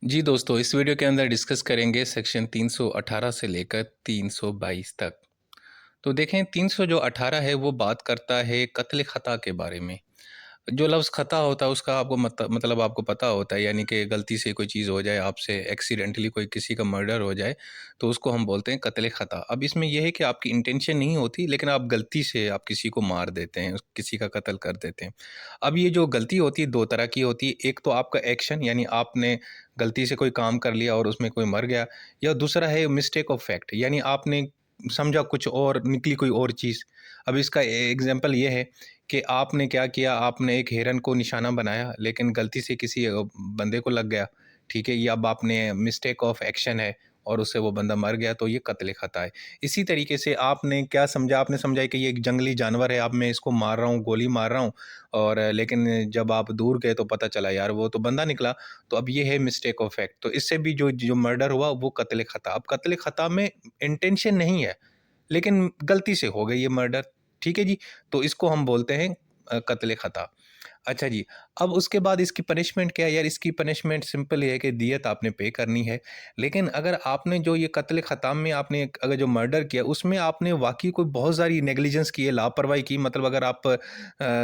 जी दोस्तों, इस वीडियो के अंदर डिस्कस करेंगे सेक्शन 318 से लेकर 322 तक। तो देखें 300 जो 18 है वो बात करता है कत्ल ख़ता के बारे में। जो लफ्ज़ ख़ता होता है उसका आपको मतलब आपको पता होता है, यानी कि गलती से कोई चीज़ हो जाए आपसे, एक्सीडेंटली कोई किसी का मर्डर हो जाए तो उसको हम बोलते हैं कत्ल ख़ता। अब इसमें यह है कि आपकी इंटेंशन नहीं होती, लेकिन आप गलती से आप किसी को मार देते हैं, किसी का कत्ल कर देते हैं। अब ये जो गलती होती है 2 तरह की होती है। एक तो आपका एक्शन, यानी आपने गलती से कोई काम कर लिया और उसमें कोई मर गया, या दूसरा है मिस्टेक ऑफ फैक्ट, यानी आपने समझा कुछ और निकली कोई और चीज़। अब इसका एग्जांपल ये है कि आपने क्या किया, आपने एक हिरन को निशाना बनाया लेकिन गलती से किसी बंदे को लग गया, ठीक है? ये अब आपने मिस्टेक ऑफ एक्शन है और उससे वो बंदा मर गया, तो ये कत्ल ख़ता है। इसी तरीके से आपने क्या समझा, आपने समझा कि ये एक जंगली जानवर है, अब मैं इसको मार रहा हूँ, गोली मार रहा हूँ, और लेकिन जब आप दूर गए तो पता चला यार वो तो बंदा निकला, तो अब ये है मिस्टेक ऑफ फैक्ट। तो इससे भी जो जो मर्डर हुआ वो कत्ल ख़ता। अब कत्ल ख़ता में इंटेंशन नहीं है, लेकिन गलती से हो गई ये मर्डर, ठीक है जी? तो इसको हम बोलते हैं कत्ल ख़ता। अच्छा जी, अब उसके बाद इसकी पनिशमेंट क्या है? यार इसकी पनिशमेंट सिंपल ये है कि दियत आपने पे करनी है। लेकिन अगर आपने जो ये कत्ल ख़ता में आपने अगर जो मर्डर किया उसमें आपने वाक़ई कोई बहुत सारी नेग्लिजेंस की है, लापरवाही की, मतलब अगर आप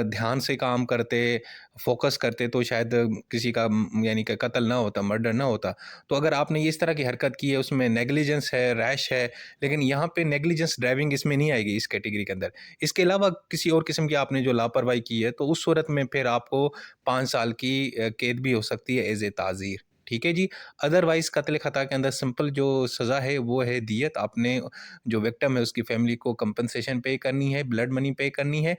ध्यान से काम करते, फ़ोकस करते तो शायद किसी का यानी कि कत्ल ना होता, मर्डर ना होता। तो अगर आपने ये इस तरह की हरकत की है, उसमें नेग्लिजेंस है, रैश है, लेकिन यहाँ पे नेग्लिजेंस ड्राइविंग इसमें नहीं आएगी इस कैटेगरी के अंदर। इसके अलावा किसी और किस्म की आपने जो लापरवाही की है, तो उस सूरत में फिर आपको 5 साल की कैद भी हो सकती है एज़ ए ताज़ीर, ठीक है जी। अदरवाइज़ कत्ल ख़ता के अंदर सिंपल जो सज़ा है वो है दियत। आपने जो विक्टिम है उसकी फ़ैमिली को कंपनसेशन पे करनी है, ब्लड मनी पे करनी है।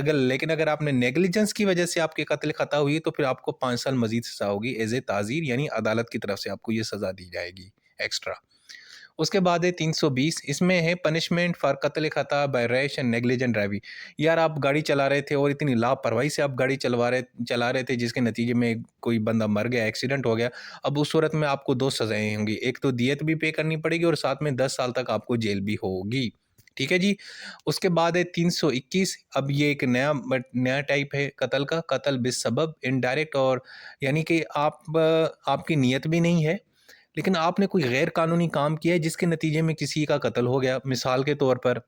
लेकिन अगर आपने नेग्लिजेंस की वजह से आपकी कत्ल ख़ता हुई, तो फिर आपको 5 साल मज़ीद सज़ा होगी एज़ ए ताज़ीर, यानी अदालत की तरफ से आपको ये सज़ा दी जाएगी एक्स्ट्रा। उसके बाद है 320, इसमें है पनिशमेंट फॉर कत्ल खता by rash and negligent driving. यार आप गाड़ी चला रहे थे और इतनी लापरवाही से आप गाड़ी चला रहे थे जिसके नतीजे में कोई बंदा मर गया, एक्सीडेंट हो गया। अब उस सूरत में आपको 2 सज़ाएँ होंगी, एक तो दियत भी पे करनी पड़ेगी और साथ में 10 साल तक आपको जेल भी होगी। ठीक है जी? उसके बाद है 321, अब ये एक नया टाइप है कत्ल का, कत्ल बिस्सबब इनडायरेक्ट, और यानी कि आपकी नीयत भी नहीं है, लेकिन आपने कोई गैर कानूनी काम किया है जिसके नतीजे में किसी का कत्ल हो गया। मिसाल के तौर पर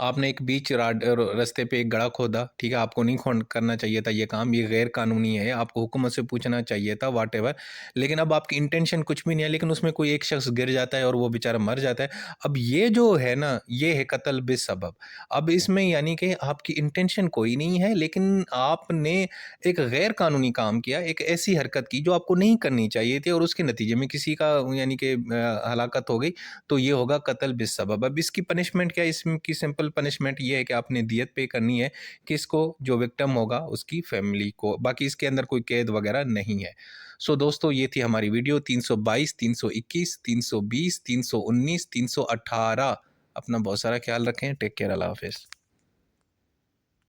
आपने एक बीच रास्ते पे एक गड्ढा खोदा, ठीक है? आपको नहीं खोन करना चाहिए था ये काम, ये गैर कानूनी है, आपको हुकूमत से पूछना चाहिए था, व्हाटएवर। लेकिन अब आपकी इंटेंशन कुछ भी नहीं है, लेकिन उसमें कोई एक शख्स गिर जाता है और वो बेचारा मर जाता है। अब ये जो है ना, ये है कत्ल बिस्सबब। अब इसमें यानी कि आपकी इंटेंशन कोई नहीं है, लेकिन आपने एक गैर कानूनी काम किया, एक ऐसी हरकत की जो आपको नहीं करनी चाहिए थी और उसके नतीजे में किसी का यानी कि हलाकत हो गई, तो ये होगा कत्ल बिस्सबब। अब इसकी पनिशमेंट क्या है? इसकी सिंपल पनिशमेंट ये है कि आपने दियत पे करनी है, किसको? जो विक्टिम होगा उसकी फैमिली को। बाकी इसके अंदर कोई कैद वगैरह नहीं है। सो दोस्तों, ये थी हमारी वीडियो 322, 321, 320, 319, 318। अपना बहुत सारा ख्याल रखें। Take care. अल्लाह हाफ़िज़।